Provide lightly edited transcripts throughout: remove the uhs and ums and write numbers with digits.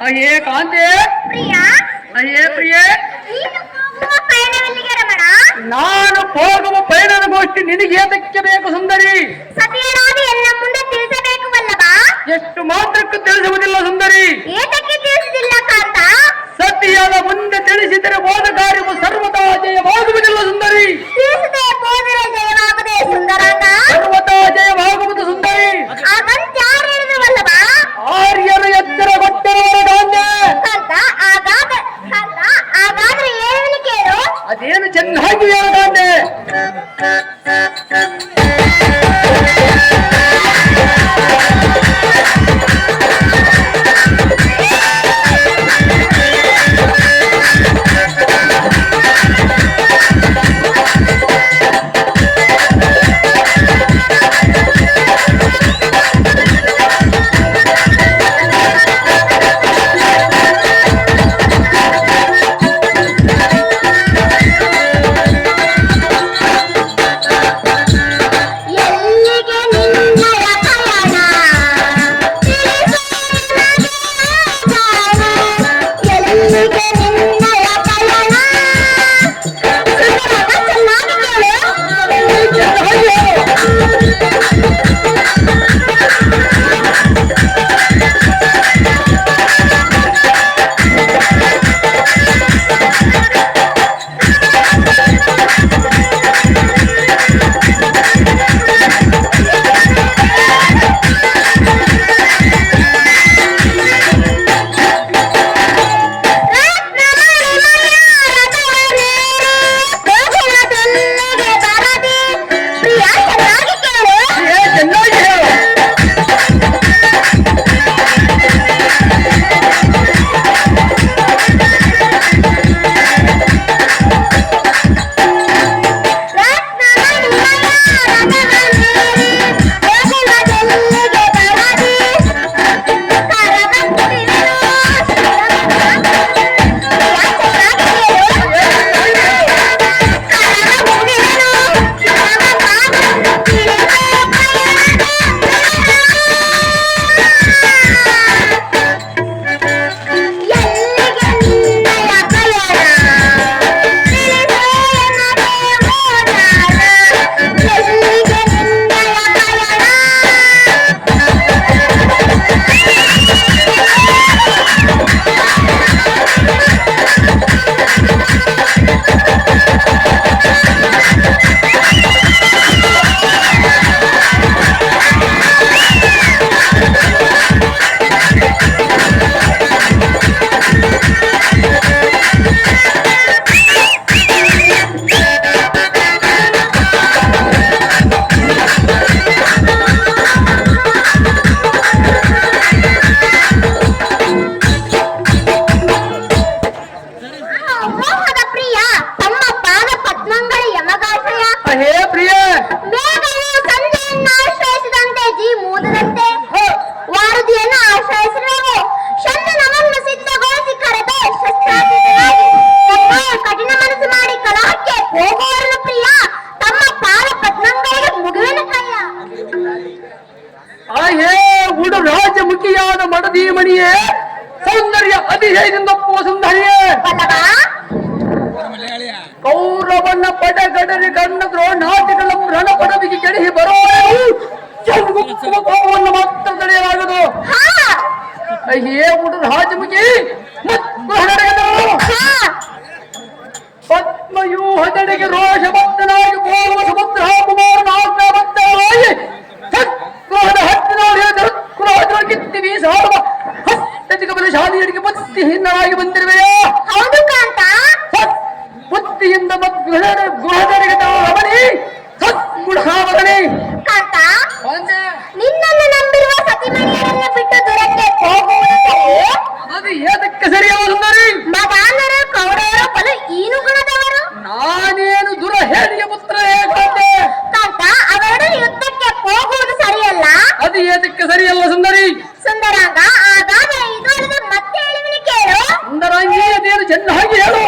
ಅಯ್ಯೇ ಕಾಂತೆ ಪ್ರಿಯ, ಅಯ್ಯೇ ಪ್ರಿಯೆ, ನೀನು ಹೋಗುವ ಪಯಣವೆಲ್ಲಿಗೆ ರಮಣ? ನಾನು ಹೋಗುವ ಪಯಣದ ಗೋಷ್ಠಿ ನಿನಗೆ ಏತಕ್ಕೆ ಬೇಕು ಸುಂದರಿ? ಸತಿಯರಾದ ಎಲ್ಲ ಮುಂದೆ ತಿಳಿಸಬೇಕುವಲ್ಲವಾ? ಎಷ್ಟು ಮಾತ್ರಕ್ಕೂ ತಿಳಿಸುವುದಿಲ್ಲ ಸುಂದರಿ. ಏತಕ್ಕೆ ತಿಳಿಸುವುದಿಲ್ಲ ಕಾಂತ? ಸತಿಯಾದ ಮುಂದೆ ತಿಳಿಸಿದರೆ ಹೋದ ಕಾರ್ಯವು ಸರ್ವತಾ ಜಯವಾಗುವುದಿಲ್ಲ ಸುಂದರಿ. ತಿಳಿಸದೆ ಹೋದರೆ ಜಯವಾಗದೆ ಸುಂದರಾಂಗ. ಸರ್ವತಾ ಜಯವಾಗುವುದು ಸುಂದರಿ. ಹಾಗಂತ ಯಾರು ಹೇಳಿದವಲ್ಲವಾ? ಆರ್ಯರು ಎಚ್ಚರ ಕೊಟ್ಟಿರುವರ ಧಾನ್ಯ. ಕಾಂತ ಹಾಗಾದ್ರೆ ಏನು ಕೇಳು? ಅದೇನು ಚೆನ್ನಾಗಿ ಹೇಳದಾನೆ. ಮಣಿಯೇ ಸೌಂದರ್ಯ ಅತಿಶಯದಿಂದಪ್ಪುವ ಸುಂದರಿಯೇ ಕೌರವನ ಪಡೆಗಡರಿ ಗಣ್ಣ ದ್ರೋಣಾದಿಗಳ ರಣಪಡವಿಗೆ ಕೆಡಹಿ ಬರೋವನ್ನು ಮಾತ್ರ ತಡೆಯಲಾಗದು. ಅಯ್ಯೇ ಉಡು ರಾಜಮುಖಿ ಪದ್ಮಯೂಹದೆಡೆಗೆ ರೋಷಭಕ್ತನಾಗಿ ಪೂರ್ವ ಸುಭದ್ರ ಕುಮಾರನ ಆಜ್ಞಾಬದ್ಧರಾಗಿ ಸತ್ವದ ಹತ್ತಿರ ಕಿತ್ತಿವಿ ಸಾರುವ ಹಸ್ತತಿಕ ಬಲಶಾಲಿಯರಿಗೆ ಬುದ್ಧಿಹೀನರಾಗಿ ಬಂದಿರುವೆಯಾ? ಹೌದು ಕಾಂತ. ಬುದ್ಧಿಯಿಂದ ಗೃಹದರಿಗೆ ರಮಣಿ ಸದ್ಗುಣಾವರಣಿ ಕಾಂತ, ನಿನ್ನನ್ನು ನಂಬಿರುವ ಸತಿಮಣಿಯರನ್ನು ಬಿಟ್ಟು ದೂರಕ್ಕೆ ಹೋಗುವುದು ಸರಿಯೇ? ಅದು ಏತಕ್ಕೆ ಸರಿಯಾದ ಸುಂದರಿ? ಮದಾನರು ಕೌರವರು ಬಲ ಈನು ಗುಣದವರು. ನಾನೇನು ದುರಹೇಳಿಯ ಪುತ್ರ ಹೇಗೆ ಕಾಂತ, ಅವೆರಡು ಯುದ್ಧಕ್ಕೆ ಹೋಗುವುದು ಸರಿಯಲ್ಲ. ಅದು ಏತಕ್ಕೆ ಸರಿಯಲ್ಲ ಸುಂದರಿ? ಸುಂದರಾಂಗ, ಹಾಗಾದರೆ ಇದು ಮತ್ತೆ ಹೇಳಿವಿನಿ ಕೇಳು. ಸುಂದರಾಂಗಿ, ಅದೇನು ಚೆನ್ನಾಗಿ ಹೇಳು.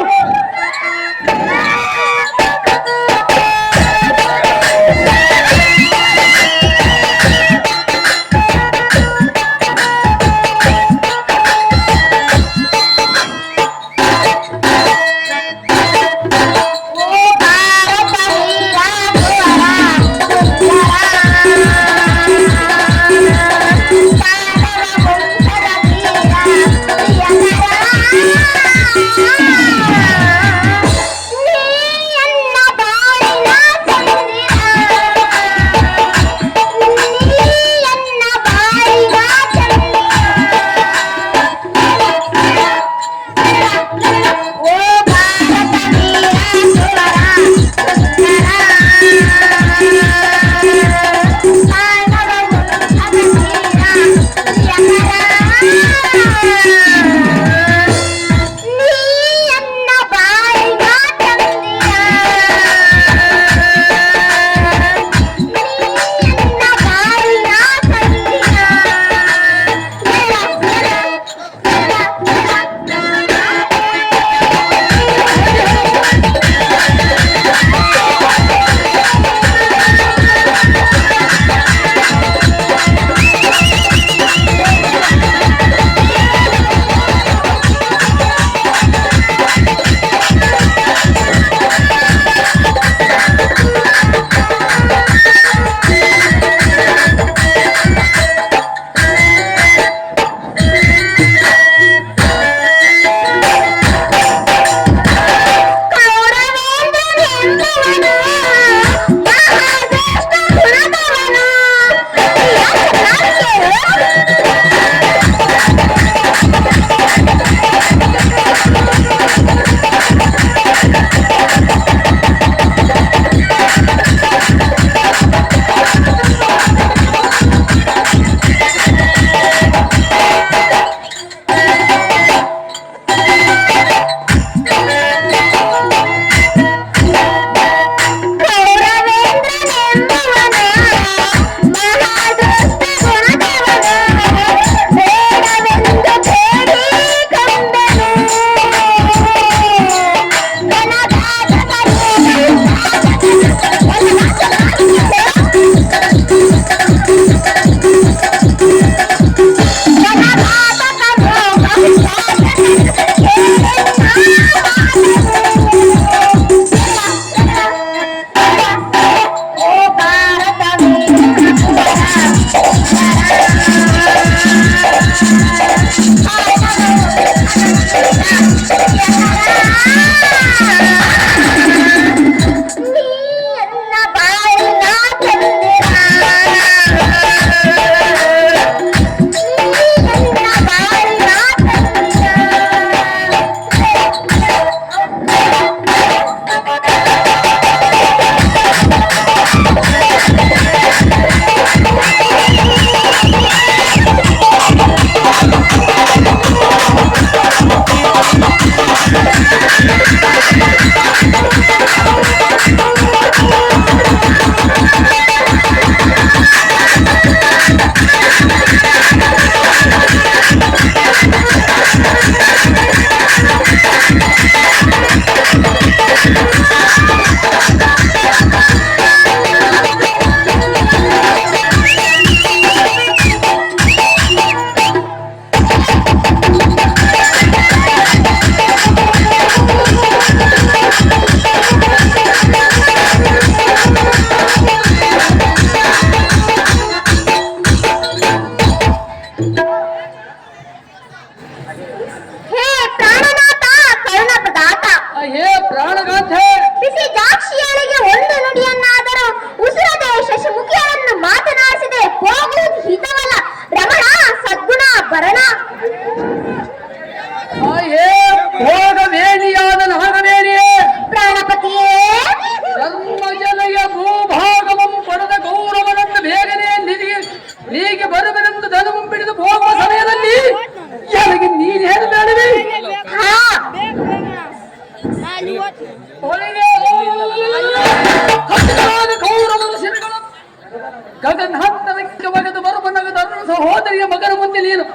ಸಹೋದರಿಯ ಮಗನ ಮುಂದೆ ನೀನು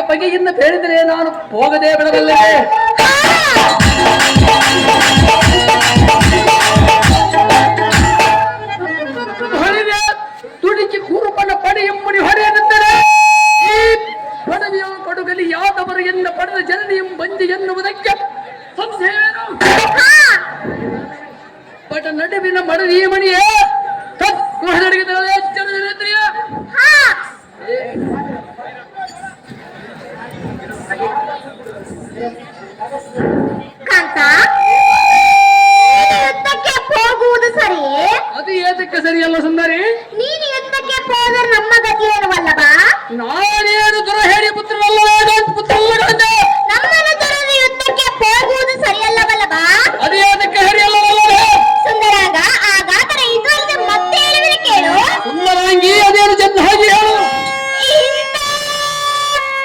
ಬಗೆಯಿಂದ ಬೇಡಿದರೆ ನಾನು ಹೋಗದೆ ಬಿಡಬಲ್ಲೆ. ಹೊಳೆವೆ ತುಡಿಕಿ ಕೂರುಪನ ಪಡೆ ಎಂಬುಡಿ ಹೊಡೆಯದಿದ್ದರೆ ಈ ಪಡವಿಯ ಕೊಡುಗಲಿ ಯಾದವರಿಗೆಂದ ಪಡೆದ ಜಲ್ದಿ ಬಂದಿ ಎನ್ನುವುದಕ್ಕೆ ಸಂಶಯವೇನು? ಬಟ್ ನಡುವಿನ ಮಡದಿ ಮಣಿಯೇ ಕಾಂತ